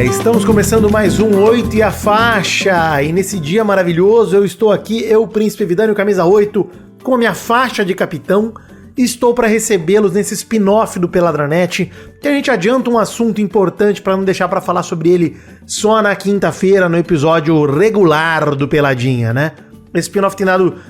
Estamos começando mais um 8 e a faixa, e nesse dia maravilhoso eu estou aqui, eu, Príncipe Vidânio, camisa 8, com a minha faixa de capitão, e estou para recebê-los nesse spin-off do Peladranet, que a gente adianta um assunto importante para não deixar para falar sobre ele só na quinta-feira, no episódio regular do Peladinha, né? Esse spin-off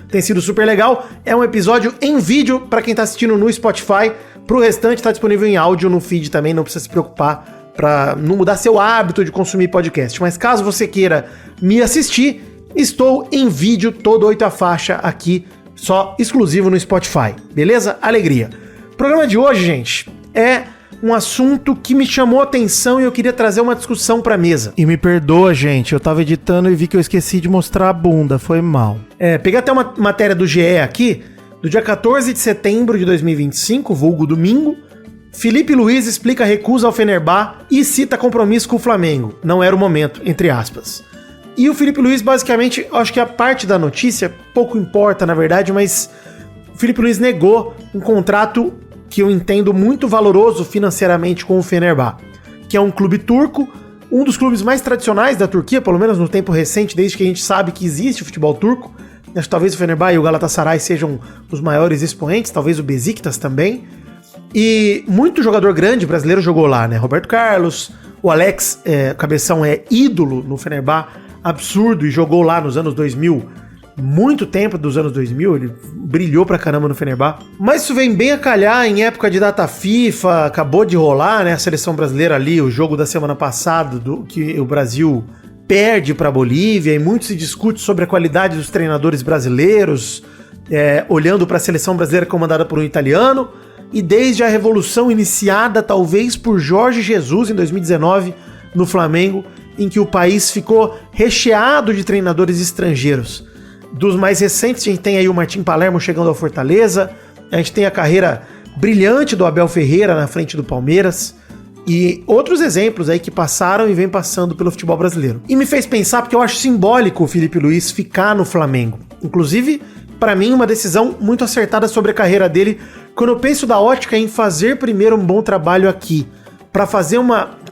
tem sido super legal, é um episódio em vídeo para quem tá assistindo no Spotify, pro restante tá disponível em áudio no feed também, não precisa se preocupar para não mudar seu hábito de consumir podcast. Mas caso você queira me assistir, estou em vídeo todo 8 a faixa aqui, só exclusivo no Spotify. Beleza? Alegria. O programa de hoje, gente, é um assunto que me chamou a atenção e eu queria trazer uma discussão pra mesa. E me perdoa, gente, eu tava editando e vi que eu esqueci de mostrar a bunda, foi mal. Peguei até uma matéria do GE aqui, do dia 14 de setembro de 2025, vulgo domingo. Felipe Luiz explica recusa ao Fenerbahçe e cita compromisso com o Flamengo. Não era o momento, entre aspas. E o Felipe Luiz, basicamente, acho que a parte da notícia pouco importa, na verdade, mas o Felipe Luiz negou um contrato que eu entendo muito valoroso financeiramente com o Fenerbahçe, que é um clube turco, um dos clubes mais tradicionais da Turquia, pelo menos no tempo recente, desde que a gente sabe que existe o futebol turco. Acho que talvez o Fenerbahçe e o Galatasaray sejam os maiores expoentes, talvez o Beşiktaş também. E muito jogador grande brasileiro jogou lá, né? Roberto Carlos, o Alex Cabeção é ídolo no Fenerbahçe, absurdo, e jogou lá nos anos 2000, muito tempo dos anos 2000, ele brilhou pra caramba no Fenerbahçe. Mas isso vem bem a calhar em época de data FIFA, acabou de rolar, né? A seleção brasileira ali, o jogo da semana passada, que o Brasil perde pra Bolívia, e muito se discute sobre a qualidade dos treinadores brasileiros, olhando pra seleção brasileira comandada por um italiano. E desde a revolução iniciada, talvez por Jorge Jesus, em 2019, no Flamengo, em que o país ficou recheado de treinadores estrangeiros. Dos mais recentes, a gente tem aí o Martim Palermo chegando ao Fortaleza, a gente tem a carreira brilhante do Abel Ferreira na frente do Palmeiras, e outros exemplos aí que passaram e vem passando pelo futebol brasileiro. E me fez pensar, porque eu acho simbólico o Felipe Luiz ficar no Flamengo. Inclusive, para mim, uma decisão muito acertada sobre a carreira dele, quando eu penso da ótica em fazer primeiro um bom trabalho aqui, para fazer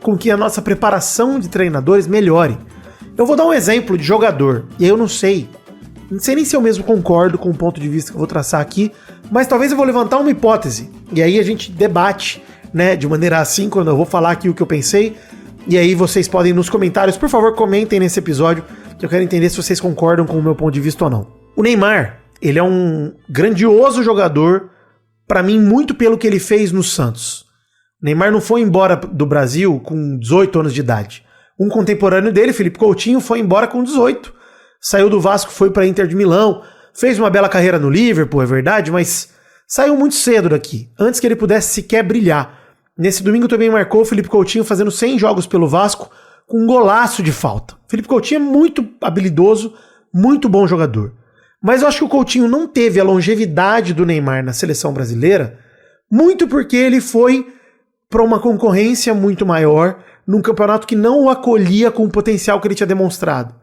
com que a nossa preparação de treinadores melhore. Eu vou dar um exemplo de jogador, e aí eu não sei nem se eu mesmo concordo com o ponto de vista que eu vou traçar aqui, mas talvez eu vou levantar uma hipótese, e aí a gente debate, né, de maneira assim, quando eu vou falar aqui o que eu pensei, e aí vocês podem nos comentários, por favor, comentem nesse episódio, que eu quero entender se vocês concordam com o meu ponto de vista ou não. O Neymar, ele é um grandioso jogador, pra mim, muito pelo que ele fez no Santos. O Neymar não foi embora do Brasil com 18 anos de idade. Um contemporâneo dele, Felipe Coutinho, foi embora com 18. Saiu do Vasco, foi pra Inter de Milão, fez uma bela carreira no Liverpool, é verdade, mas saiu muito cedo daqui, antes que ele pudesse sequer brilhar. Nesse domingo também marcou o Felipe Coutinho fazendo 100 jogos pelo Vasco, com um golaço de falta. Felipe Coutinho é muito habilidoso, muito bom jogador. Mas eu acho que o Coutinho não teve a longevidade do Neymar na seleção brasileira, muito porque ele foi para uma concorrência muito maior, num campeonato que não o acolhia com o potencial que ele tinha demonstrado.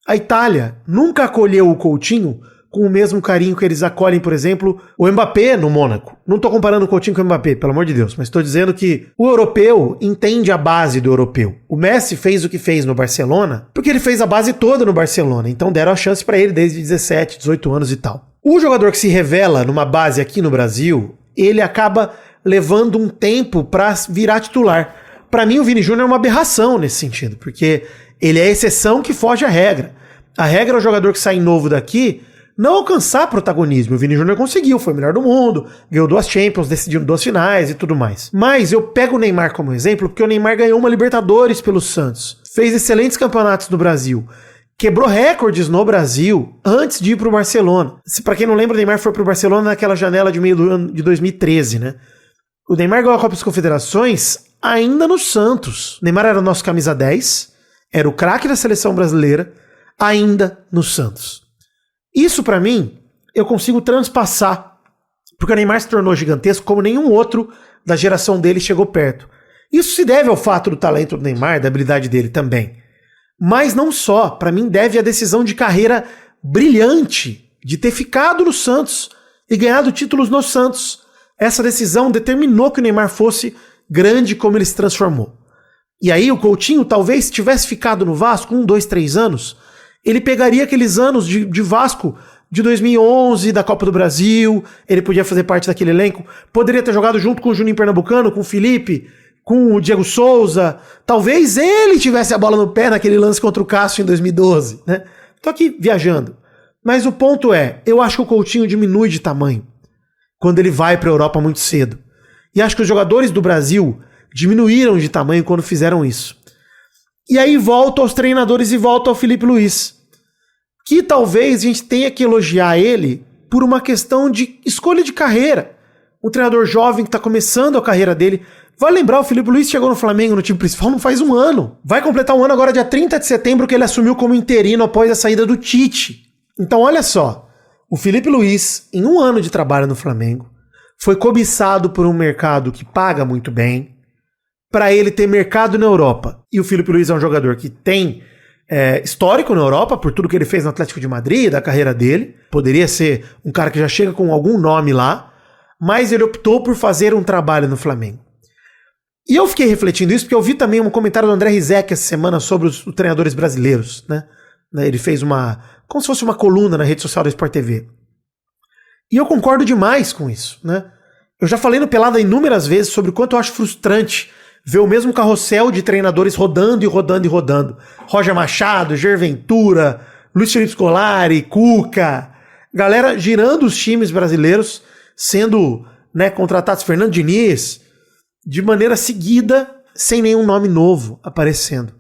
A Itália nunca acolheu o Coutinho com o mesmo carinho que eles acolhem, por exemplo, o Mbappé no Mônaco. Não estou comparando o Coutinho com o Mbappé, pelo amor de Deus, mas estou dizendo que o europeu entende a base do europeu. O Messi fez o que fez no Barcelona porque ele fez a base toda no Barcelona, então deram a chance para ele desde 17, 18 anos e tal. O jogador que se revela numa base aqui no Brasil, ele acaba levando um tempo para virar titular. Para mim, o Vini Júnior é uma aberração nesse sentido, porque ele é a exceção que foge à regra. A regra é o jogador que sai novo daqui não alcançar protagonismo. O Vini Júnior conseguiu, foi o melhor do mundo, ganhou 2 Champions, decidiu 2 finais e tudo mais. Mas eu pego o Neymar como exemplo porque o Neymar ganhou uma Libertadores pelo Santos, fez excelentes campeonatos no Brasil, quebrou recordes no Brasil antes de ir pro Barcelona. Pra quem não lembra, o Neymar foi pro Barcelona naquela janela de meio do ano de 2013, né? O Neymar ganhou a Copa das Confederações ainda no Santos. O Neymar era o nosso camisa 10, era o craque da seleção brasileira, ainda no Santos. Isso, pra mim, eu consigo transpassar, porque o Neymar se tornou gigantesco como nenhum outro da geração dele chegou perto. Isso se deve ao fato do talento do Neymar, da habilidade dele também. Mas não só, pra mim deve a decisão de carreira brilhante de ter ficado no Santos e ganhado títulos no Santos. Essa decisão determinou que o Neymar fosse grande como ele se transformou. E aí o Coutinho, talvez, se tivesse ficado no Vasco 1, 2, 3 anos, ele pegaria aqueles anos de Vasco de 2011, da Copa do Brasil, ele podia fazer parte daquele elenco, poderia ter jogado junto com o Juninho Pernambucano, com o Felipe, com o Diego Souza, talvez ele tivesse a bola no pé naquele lance contra o Cássio em 2012, né? Tô aqui viajando. Mas o ponto é, eu acho que o Coutinho diminui de tamanho quando ele vai para a Europa muito cedo. E acho que os jogadores do Brasil diminuíram de tamanho quando fizeram isso. E aí volto aos treinadores e volto ao Felipe Luiz, que talvez a gente tenha que elogiar ele por uma questão de escolha de carreira. Um treinador jovem que está começando a carreira dele. Vai lembrar, o Felipe Luiz chegou no Flamengo, no time principal, não faz um ano. Vai completar um ano agora, dia 30 de setembro, que ele assumiu como interino após a saída do Tite. Então, olha só. O Felipe Luiz, em um ano de trabalho no Flamengo, foi cobiçado por um mercado que paga muito bem, para ele ter mercado na Europa. E o Felipe Luiz é um jogador que tem histórico na Europa, por tudo que ele fez no Atlético de Madrid, da carreira dele. Poderia ser um cara que já chega com algum nome lá, mas ele optou por fazer um trabalho no Flamengo. E eu fiquei refletindo isso, porque eu vi também um comentário do André Rizek essa semana sobre os treinadores brasileiros, né? Ele fez como se fosse uma coluna na rede social da Sport TV. E eu concordo demais com isso, né? Eu já falei no Pelada inúmeras vezes sobre o quanto eu acho frustrante ver o mesmo carrossel de treinadores rodando e rodando e rodando. Roger Machado, Jair Ventura, Luiz Felipe Scolari, Cuca, galera girando os times brasileiros, sendo, né, contratados, Fernando Diniz, de maneira seguida, sem nenhum nome novo aparecendo.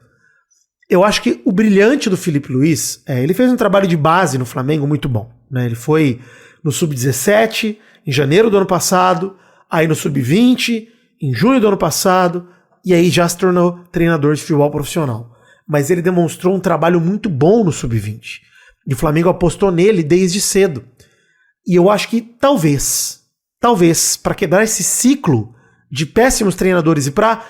Eu acho que o brilhante do Felipe Luiz, ele fez um trabalho de base no Flamengo muito bom, né? Ele foi no Sub-17, em janeiro do ano passado, aí no Sub-20, em junho do ano passado, e aí já se tornou treinador de futebol profissional. Mas ele demonstrou um trabalho muito bom no Sub-20. E o Flamengo apostou nele desde cedo. E eu acho que talvez, para quebrar esse ciclo de péssimos treinadores e para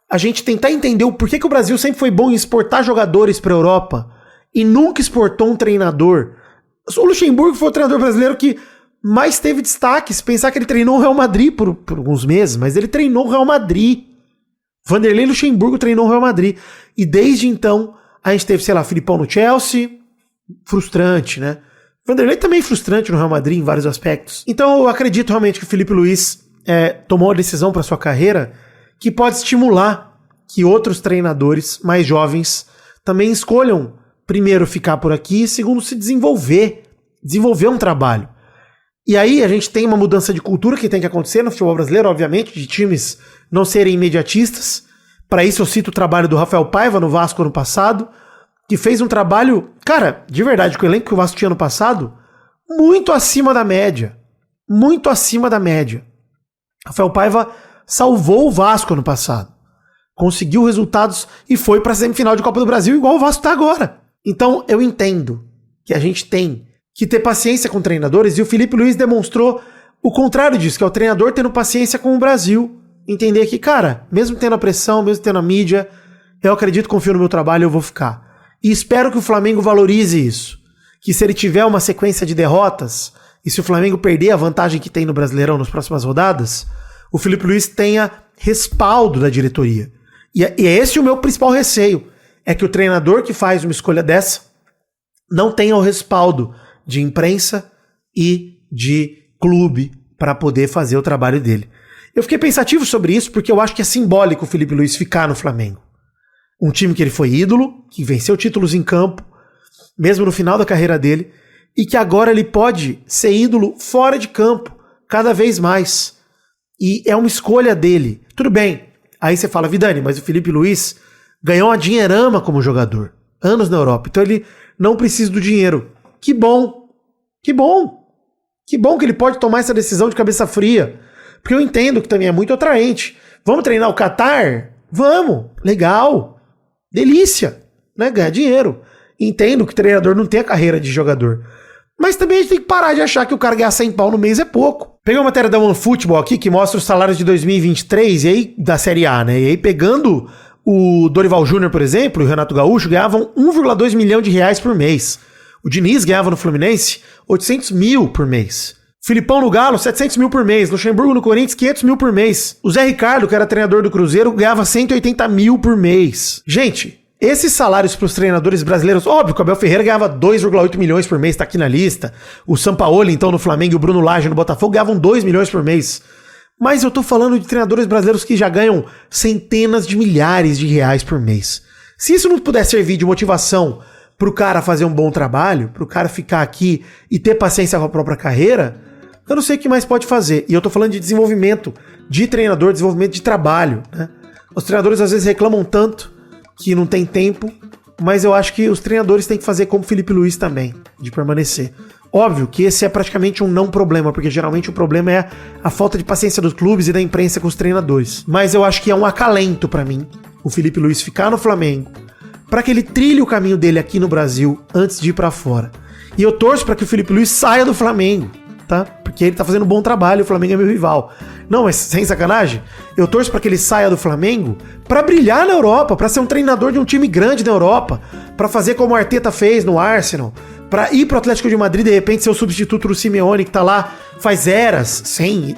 a gente tentar entender o porquê que o Brasil sempre foi bom em exportar jogadores para a Europa e nunca exportou um treinador. O Luxemburgo foi o treinador brasileiro que mais teve destaque. Se pensar que ele treinou o Real Madrid por alguns meses, mas ele treinou o Real Madrid. Vanderlei Luxemburgo treinou o Real Madrid. E desde então, a gente teve, sei lá, Filipão no Chelsea. Frustrante, né? Vanderlei também frustrante no Real Madrid em vários aspectos. Então eu acredito realmente que o Felipe Luiz tomou a decisão para sua carreira que pode estimular que outros treinadores mais jovens também escolham, primeiro, ficar por aqui e, segundo, se desenvolver um trabalho. E aí a gente tem uma mudança de cultura que tem que acontecer no futebol brasileiro, obviamente, de times não serem imediatistas. Para isso eu cito o trabalho do Rafael Paiva no Vasco ano passado, que fez um trabalho, cara, de verdade, com o elenco que o Vasco tinha ano passado, muito acima da média. Muito acima da média. Rafael Paiva salvou o Vasco ano passado. Conseguiu resultados e foi para a semifinal de Copa do Brasil igual o Vasco está agora. Então eu entendo que a gente tem que ter paciência com treinadores, e o Felipe Luiz demonstrou o contrário disso, que é o treinador tendo paciência com o Brasil. Entender que, cara, mesmo tendo a pressão, mesmo tendo a mídia, eu acredito, confio no meu trabalho, eu vou ficar. E espero que o Flamengo valorize isso. Que se ele tiver uma sequência de derrotas, e se o Flamengo perder a vantagem que tem no Brasileirão nas próximas rodadas, o Felipe Luiz tenha respaldo da diretoria. E é esse o meu principal receio, é que o treinador que faz uma escolha dessa não tenha o respaldo de imprensa e de clube para poder fazer o trabalho dele. Eu fiquei pensativo sobre isso porque eu acho que é simbólico o Felipe Luiz ficar no Flamengo. Um time que ele foi ídolo, que venceu títulos em campo, mesmo no final da carreira dele, e que agora ele pode ser ídolo fora de campo, cada vez mais. E é uma escolha dele. Tudo bem, aí você fala, Vidani, mas o Felipe Luiz ganhou uma dinheirama como jogador, anos na Europa, então ele não precisa do dinheiro. Que bom, que bom, que bom que ele pode tomar essa decisão de cabeça fria, porque eu entendo que também é muito atraente. Vamos treinar o Qatar? Vamos, legal, delícia, né? Ganhar dinheiro. Entendo que o treinador não tem a carreira de jogador, mas também a gente tem que parar de achar que o cara ganhar 100 pau no mês é pouco. Peguei uma matéria da OneFootball aqui que mostra os salários de 2023 e aí da Série A, né? E aí pegando o Dorival Júnior, por exemplo, e o Renato Gaúcho ganhavam 1,2 milhão de reais por mês. O Diniz ganhava no Fluminense 800 mil por mês. Filipão no Galo, 700 mil por mês. Luxemburgo no Corinthians, 500 mil por mês. O Zé Ricardo, que era treinador do Cruzeiro, ganhava 180 mil por mês. Gente, esses salários para os treinadores brasileiros, óbvio, o Abel Ferreira ganhava 2,8 milhões por mês, tá aqui na lista. O Sampaoli, então, no Flamengo, e o Bruno Lage no Botafogo ganhavam 2 milhões por mês. Mas eu tô falando de treinadores brasileiros que já ganham centenas de milhares de reais por mês. Se isso não puder servir de motivação pro cara fazer um bom trabalho, pro cara ficar aqui e ter paciência com a própria carreira, eu não sei o que mais pode fazer. E eu tô falando de desenvolvimento de treinador, desenvolvimento de trabalho, né? Os treinadores às vezes reclamam tanto que não tem tempo, mas eu acho que os treinadores têm que fazer como Felipe Luiz também, de permanecer. Óbvio que esse é praticamente um não problema, porque geralmente o problema é a falta de paciência dos clubes e da imprensa com os treinadores. Mas eu acho que é um acalento pra mim, o Felipe Luiz ficar no Flamengo, pra que ele trilhe o caminho dele aqui no Brasil antes de ir pra fora. E eu torço pra que o Felipe Luiz saia do Flamengo, tá? Porque ele tá fazendo um bom trabalho, o Flamengo é meu rival. Não, mas sem sacanagem, eu torço pra que ele saia do Flamengo pra brilhar na Europa, pra ser um treinador de um time grande na Europa, pra fazer como o Arteta fez no Arsenal, pra ir pro Atlético de Madrid, de repente ser o substituto do Simeone, que tá lá faz eras, sem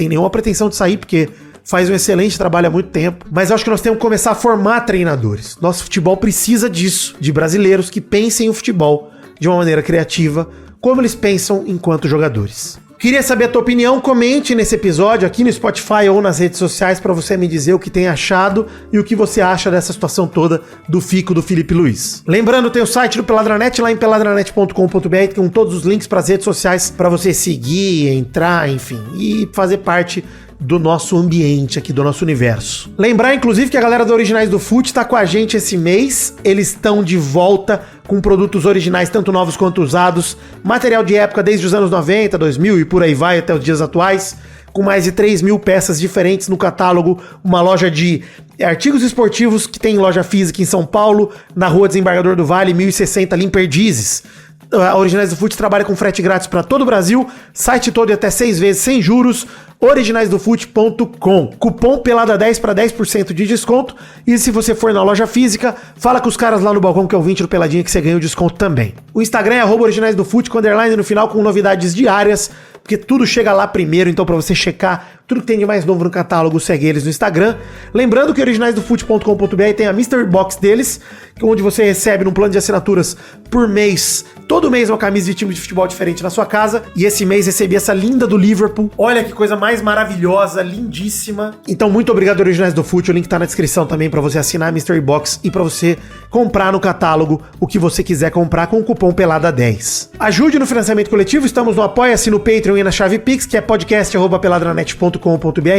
nenhuma pretensão de sair, porque faz um excelente trabalho há muito tempo. Mas eu acho que nós temos que começar a formar treinadores. Nosso futebol precisa disso, de brasileiros que pensem o futebol de uma maneira criativa, como eles pensam enquanto jogadores. Queria saber a tua opinião, comente nesse episódio aqui no Spotify ou nas redes sociais para você me dizer o que tem achado e o que você acha dessa situação toda do fico do Felipe Luiz. Lembrando, tem o site do Peladranet lá em peladranet.com.br com todos os links para as redes sociais para você seguir, entrar, enfim, e fazer parte do nosso ambiente aqui, do nosso universo. Lembrar, inclusive, que a galera do Originais do Fute tá com a gente esse mês. Eles estão de volta com produtos originais, tanto novos quanto usados. Material de época desde os anos 90, 2000 e por aí vai até os dias atuais. Com mais de 3 mil peças diferentes no catálogo. Uma loja de artigos esportivos que tem loja física em São Paulo, na Rua Desembargador do Vale, 1060, ali em Perdizes. A Originais do Fute trabalha com frete grátis para todo o Brasil, site todo e até 6 vezes sem juros, originaisdofute.com. Cupom PELADA10 para 10% de desconto. E se você for na loja física, fala com os caras lá no balcão que é o 20 do Peladinha que você ganha o desconto também. O Instagram é @originaisdofute com underline no final com novidades diárias, porque tudo chega lá primeiro, então para você checar tudo que tem de mais novo no catálogo, segue eles no Instagram. Lembrando que originaisdofute.com.br tem a Mystery Box deles, onde você recebe num plano de assinaturas por mês, todo mês uma camisa de time de futebol diferente na sua casa. E esse mês recebi essa linda do Liverpool. Olha que coisa mais maravilhosa, lindíssima. Então muito obrigado, Originais do Fute. O link tá na descrição também para você assinar a Mystery Box e para você comprar no catálogo o que você quiser comprar com o cupom PELADA10. Ajude no financiamento coletivo, estamos no Apoia-se, no Patreon e na chave Pix, que é podcast@peladranet.com.br,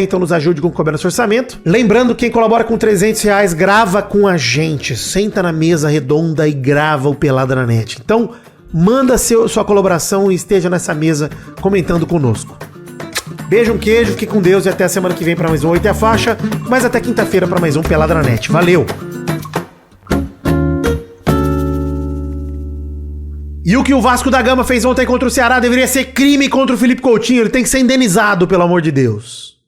então nos ajude com couber nosso orçamento. Lembrando, quem colabora com R$300 grava com a gente, senta na mesa redonda e grava o Pelada na Net. Então manda sua colaboração e esteja nessa mesa comentando conosco. Beijo, um queijo, fique com Deus e até a semana que vem para mais um 8 e a faixa, mas até quinta-feira para mais um Pelada na Net. Valeu! E o que o Vasco da Gama fez ontem contra o Ceará deveria ser crime contra o Felipe Coutinho. Ele tem que ser indenizado, pelo amor de Deus.